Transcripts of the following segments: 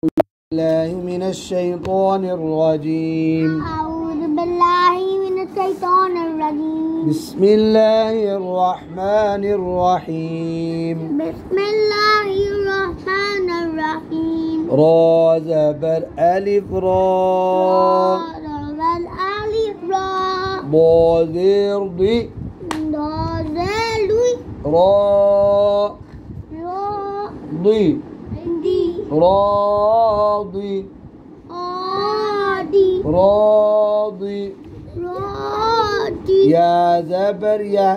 بالله من الشيطان الرجيم. أعوذ بالله من الشيطان الرجيم. بسم الله الرحمن الرحيم. بسم الله الرحمن الرحيم. را زبر ألف را زبر ألف را ضا زير ضي ضا زير را را ضي دي راضي آدي راضي راضي. يا زبر يا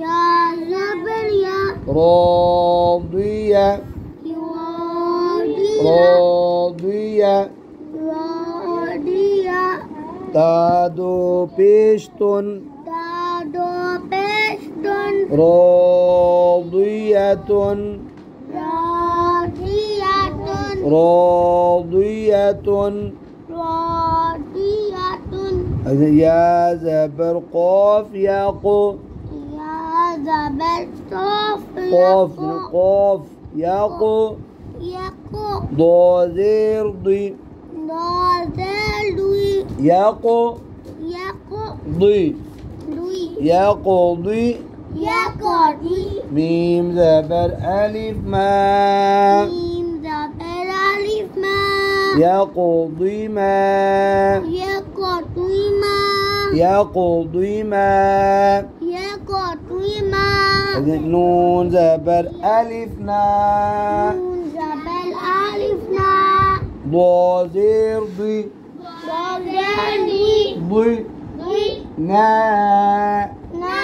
يا زبر يا راضية راضية راضية راضية. تادو بيشتن دادو بشتن راضية راضية راضية راضية. يا زبر قاف يا قو يا زبر صوف قاف قاف يا قو يقو ضا زير ضي ضازلوي يا قو يقو ضي لوي يا قضي يقضي. ميم زبر ألف ما ميم زبر ألف ما يقضي ما يقضي ما يقضي ما يقضي ما. نون زبر ألف نا نون زبر ألف نا ضا زير ضي ضازلوي ضي ضي نا نا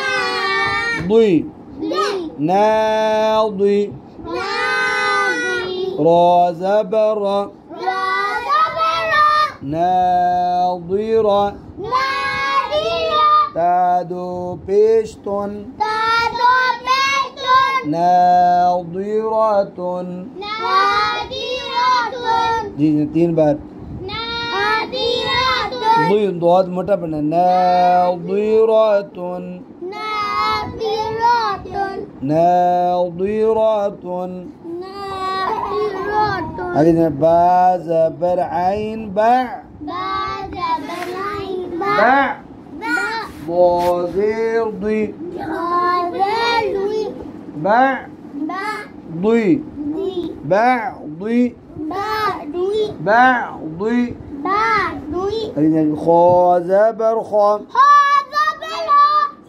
ضي ضي ناضي ناضي را زبر را زبر ناظرة نادرة تادو بيشتن تادو بشتن ناظرة نادرة जी 3 बार نادرة ضي ضاد मोटा बना ناظرة نادرة ناظرة نادرة. هذه با زبر عين باع بعد بلعين باع باع ضازير ضي ضازلوي باع باع ضي دي باع ضي باع دوي باع ضي باع دوي. هذه خا زبر خا هذا بلا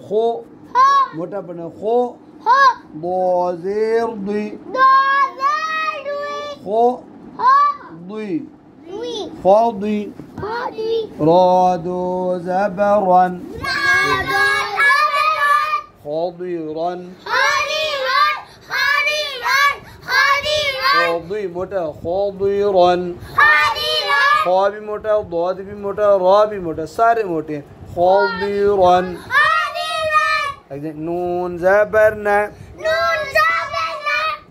خو ها मोटा बना खो ها ضازير ضي ضازلوي خو ها ضي دوي فاضي هادي رادو زبرا خاضرا خاضي मोटा خاضرا खा भी मोटा ضاد भी मोटा रा भी मोटा सारे मोटे हैं خاضرا नून زبرنا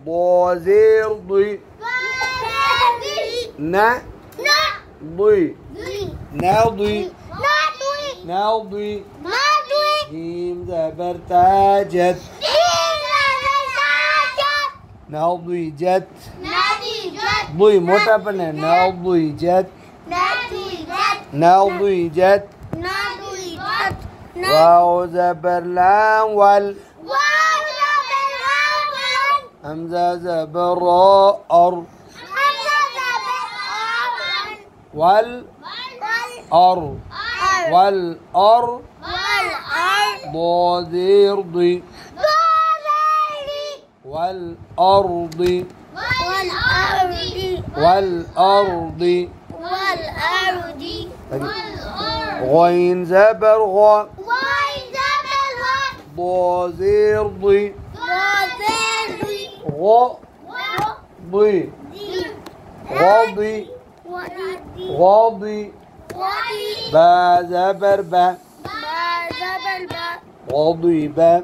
ضازير ضي نا ضي ناضي ناضي جيم زبر تاجت ناضي جت ضي मोटा बना ناضي جت ناضي جت واو زبر لام وال همزة زبر را أر والأر والأر ضازير ضي والأرض والأرض غين زبر غا ضازير ضي غا ضي غاضي غاضي با زبر با غاضي با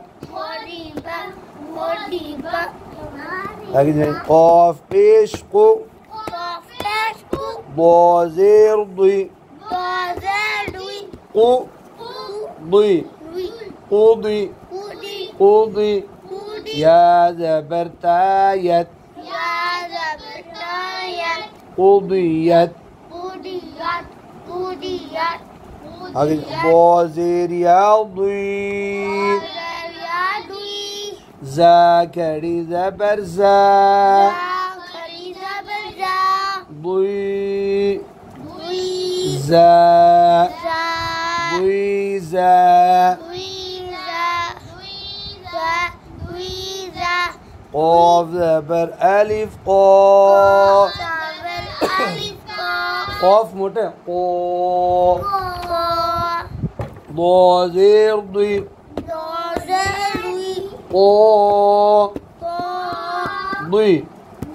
قاف بيش قو ضازير ضي قو ضي قضي قضي يا زبر تايت قضيت. قضيت. قضيت. هذه ضاد زير يا ضي. رياضي. زاكري زبر زا. زاكري زبر زا. ضي. ضي. زا. زا. ضي زا. ضيزا. ضيزا. ضيزا. قاف زبر ألف قا. زبر ألف قا. قاف موٹے قا. قا. ضاد زير ضي. ضي. قا. قا. ضي.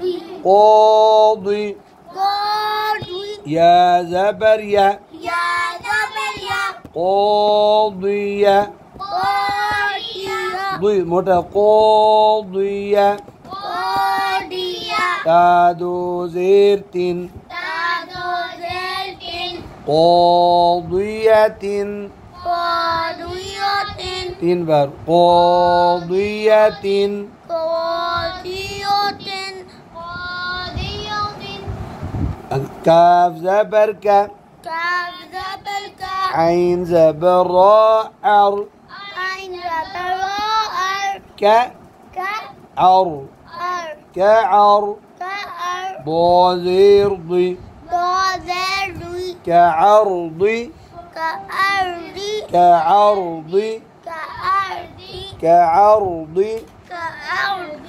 ضي. قاضي. قاضي. يا زبر يا. يا زبر يا. قاضية. قاضية. ضي موٹا قاضية. قاضية. تادو زير تين. تادو زيت. قاضية. قاضية. تين بار قاضية. قاضية. قاضية. كاف زبر كا. كاف زبر كا. عين زبر را عر. عين زبر را. كا كا. عر. كعر. كأر. ضازير ضي. ضازري. كعرضي. كأرضي. كعرضي. كأرضي. كعرضي. كأرضي.